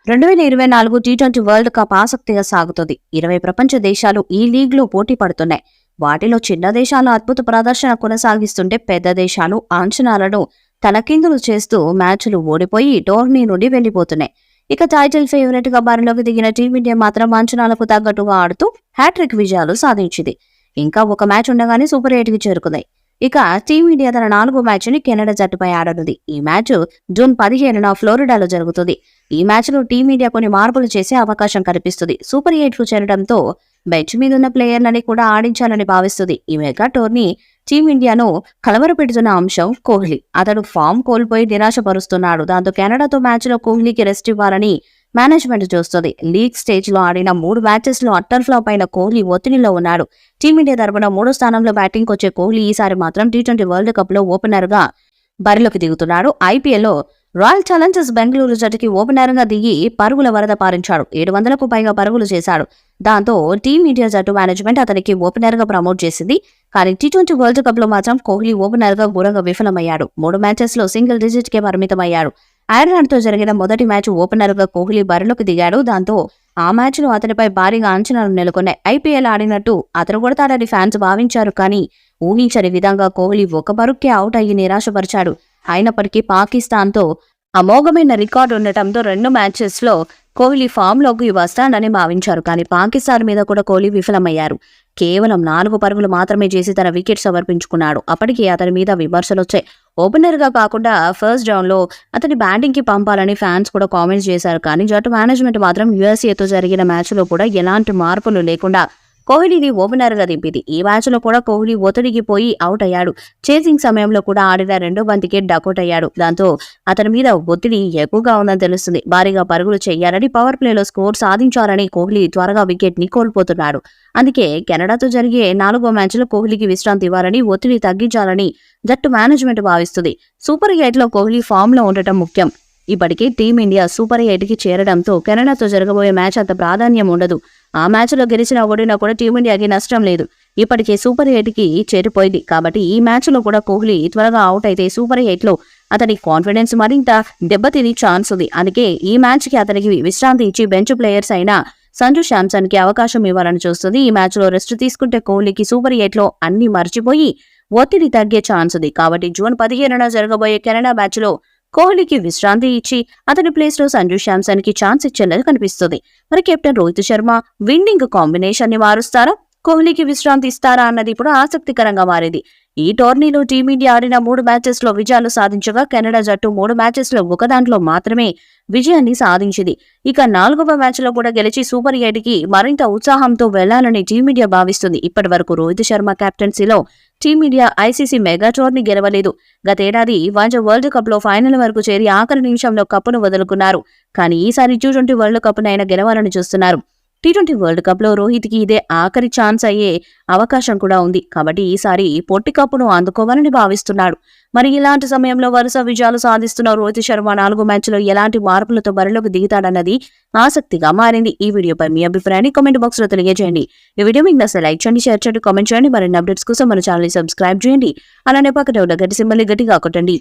2024 T20 world cup ఆసక్తిగా సాగుతుంది. 20 ప్రపంచ దేశాలు ఈ లీగ్లో పోటీ పడుతున్నాయి. వాటిలో చిన్న దేశాలు అద్భుత ప్రదర్శన కొనసాగిస్తుంటే పెద్ద దేశాలు అంచనాలను తలకిందులు చేస్తూ మ్యాచ్లు ఓడిపోయి టోర్నీ నుండి వెళ్లిపోతున్నాయి. ఇక టైటిల్ ఫేవరెట్ గా బరిలోకి దిగిన టీమిండియా మాత్రం అంచనాలకు తగ్గట్టుగా ఆడుతూ హ్యాట్రిక్ విజయాలు సాధించింది. ఇంకా ఒక మ్యాచ్ ఉండగానే సూపర్ 8 కి చేరుకుంది. ఇక టీమిండియా తన 4వ మ్యాచ్ ని కెనడా జట్టుపై ఆడనుంది. ఈ మ్యాచ్ జూన్ 15న ఫ్లోరిడాలో జరుగుతుంది. ఈ మ్యాచ్ లో టీమిండియా కొన్ని మార్పులు చేసే అవకాశం కనిపిస్తుంది. సూపర్ 8 కు చేరడంతో బెంచ్ మీదున్న ప్లేయర్లని కూడా ఆడించాలని భావిస్తుంది. ఈ మెగా టోర్నీ టీమిండియాను కలవరపెడుతున్న అంశం కోహ్లీ. అతడు ఫామ్ కోల్పోయి నిరాశపరుస్తున్నాడు. దాంతో కెనడాతో మ్యాచ్ లో కోహ్లీకి రెస్ట్ ఇవ్వాలని మేనేజ్మెంట్ చూస్తుంది. లీగ్ స్టేజ్ లో ఆడిన 3 మ్యాచెస్ లో అట్టర్ ఫ్లాప్ అయిన కోహ్లీ ఒత్తిడిలో ఉన్నాడు. టీమిండియా తరపున 3వ స్థానంలో బ్యాటింగ్ వచ్చే కోహ్లీ ఈసారి మాత్రం టీ20 వరల్డ్ కప్ లో ఓపెనర్ గా బరిలోకి దిగుతున్నాడు. ఐపీఎల్ లో రాయల్ ఛాలెంజర్స్ బెంగళూరు జట్టుకి ఓపెనర్ గా దిగి పరుగుల వరద పారించాడు. 700కు పైగా పరుగులు చేశాడు. దాంతో టీమిండియా జట్టు మేనేజ్మెంట్ అతనికి ఓపెనర్ గా ప్రమోట్ చేసింది. కానీ టీ20 వరల్డ్ కప్ లో మాత్రం కోహ్లీ ఓపెనర్ గా ఘోరంగా విఫలమయ్యాడు. 3 మ్యాచెస్ లో సింగిల్ డిజిట్ కే పరిమితమయ్యాడు. ఐర్లాండ్ తో జరిగిన మొదటి మ్యాచ్ ఓపెనర్ గా కోహ్లీ బరిలోకి దిగాడు. దాంతో ఆ మ్యాచ్ లో అతనిపై భారీగా అంచనాలు నెలకొన్నాయి. ఐపీఎల్ ఆడినట్టు అతను కొడతాడని ఫ్యాన్స్ భావించారు. కానీ ఊహించని విధంగా కోహ్లీ ఒక పరుక్కే అవుట్ అయ్యి నిరాశపరిచాడు. అయినప్పటికీ పాకిస్తాన్ తో అమోఘమైన రికార్డు ఉండటంతో 2 మ్యాచెస్ లో కోహ్లీ ఫామ్ లోకి వస్తాడని భావించారు. కానీ పాకిస్తాన్ మీద కూడా కోహ్లీ విఫలమయ్యారు. కేవలం 4 పరుగులు మాత్రమే చేసి తన వికెట్ సమర్పించుకున్నాడు. అప్పటికి అతని మీద విమర్శలొచ్చాయి. ఓపెనర్ గా కాకుండా ఫస్ట్ డౌన్ లో అతని బ్యాటింగ్ కి పంపాలని ఫ్యాన్స్ కూడా కామెంట్స్ చేశారు. కానీ జట్టు మేనేజ్మెంట్ మాత్రం యుఎస్ఏతో జరిగిన మ్యాచ్ లో కూడా ఎలాంటి మార్పులు లేకుండా కోహ్లీని ఓపెనర్ గా దింపింది. ఈ మ్యాచ్ లో కూడా కోహ్లీ ఒత్తిడికి పోయి అవుట్ అయ్యాడు. చేసింగ్ సమయంలో కూడా ఆడిన 2వ బంతికే డకౌట్ అయ్యాడు. దాంతో అతని మీద ఒత్తిడి ఎక్కువగా ఉందని తెలుస్తుంది. భారీగా పరుగులు చేయాలని, పవర్ ప్లేలో స్కోర్ సాధించాలని కోహ్లీ త్వరగా వికెట్ ని కోల్పోతున్నాడు. అందుకే కెనడాతో జరిగే 4వ మ్యాచ్ లో కోహ్లీకి విశ్రాంతి ఇవ్వాలని, ఒత్తిడి తగ్గించాలని జట్టు మేనేజ్మెంట్ భావిస్తుంది. సూపర్ 8 లో కోహ్లీ ఫామ్ లో ఉండటం ముఖ్యం. ఇప్పటికే టీమిండియా సూపర్ 8 కి చేరడంతో కెనడాతో జరగబోయే మ్యాచ్ అంత ప్రాధాన్యం ఉండదు. ఆ మ్యాచ్ లో గెలిచినా ఓడినా కూడా టీమిండియాకి నష్టం లేదు. ఇప్పటికే సూపర్ 8 కి చేరిపోయింది. కాబట్టి ఈ మ్యాచ్ లో కూడా కోహ్లీ త్వరగా అవుట్ అయితే సూపర్ 8 లో అతని కాన్ఫిడెన్స్ మరింత దెబ్బతిని ఛాన్స్ ఉంది. అందుకే ఈ మ్యాచ్ కి అతనికి విశ్రాంతి ఇచ్చి బెంచ్ ప్లేయర్స్ అయిన సంజు శాంసన్ కి అవకాశం ఇవ్వాలని చూస్తుంది. ఈ మ్యాచ్ లో రెస్ట్ తీసుకుంటే కోహ్లీకి సూపర్ 8 లో అన్ని మర్చిపోయి ఒత్తిడి తగ్గే ఛాన్స్ ఉంది. కాబట్టి జూన్ 15న జరగబోయే కెనడా మ్యాచ్ లో కోహ్లీకి విశ్రాంతి ఇచ్చి అతని ప్లేస్ లో సంజు శాంసన్ కి ఛాన్స్ ఇచ్చేలా కనిపిస్తుంది. మరి captain Rohit Sharma winnowing combination ని మారుస్తారా, కోహ్లీకి విశ్రాంతి ఇస్తారా అన్నది ఇప్పుడు ఆసక్తికరంగా మారింది. ఈ టోర్నీలో టీమిండియా ఆడిన 3 మ్యాచెస్ లో విజయాలు సాధించగా కెనడా జట్టు 3 మ్యాచెస్ లో ఒక దాంట్లో మాత్రమే విజయాన్ని సాధించింది. ఇక 4వ మ్యాచ్ లో కూడా గెలిచి సూపర్ 8 కి మరింత ఉత్సాహంతో వెళ్లాలని టీమిండియా భావిస్తుంది. ఇప్పటి వరకు రోహిత్ శర్మ కెప్టెన్సీలో టీమిండియా ఐసీసీ మెగా టోర్నీ గెలవలేదు. గతేడాది వరల్డ్ కప్ లో ఫైనల్ వరకు చేరి ఆఖరి నిమిషంలో కప్పును వదులుకున్నారు. కానీ ఈసారి టీ20 వరల్డ్ కప్ నైనా గెలవాలని చూస్తున్నారు. టీ20 వరల్డ్ కప్ లో రోహిత్ కి ఇదే ఆఖరి ఛాన్స్ అయ్యే అవకాశం కూడా ఉంది. కాబట్టి ఈసారి పొట్టి కప్పును అందుకోవాలని భావిస్తున్నాడు. మరి ఇలాంటి సమయంలో వరుస విజయాలు సాధిస్తున్న రోహిత్ శర్మ 4 మ్యాచ్లో ఎలాంటి మార్పులతో బరిలోకి దిగుతాడన్నది ఆసక్తిగా మారింది. ఈ వీడియోపై మీ అభిప్రాయాన్ని కామెంట్ బాక్స్ లో తెలియజేయండి. ఈ వీడియో మీకు నచ్చితే లైక్ చేయండి, షేర్ చేయండి, కామెంట్ చేయండి. మరిన్ని అప్డేట్స్ కోసం మన ఛానల్ ని సబ్స్క్రైబ్ చేయండి. అలానే పక్కన ఉన్న గంట సింబల్ ని గట్టిగా కొట్టండి.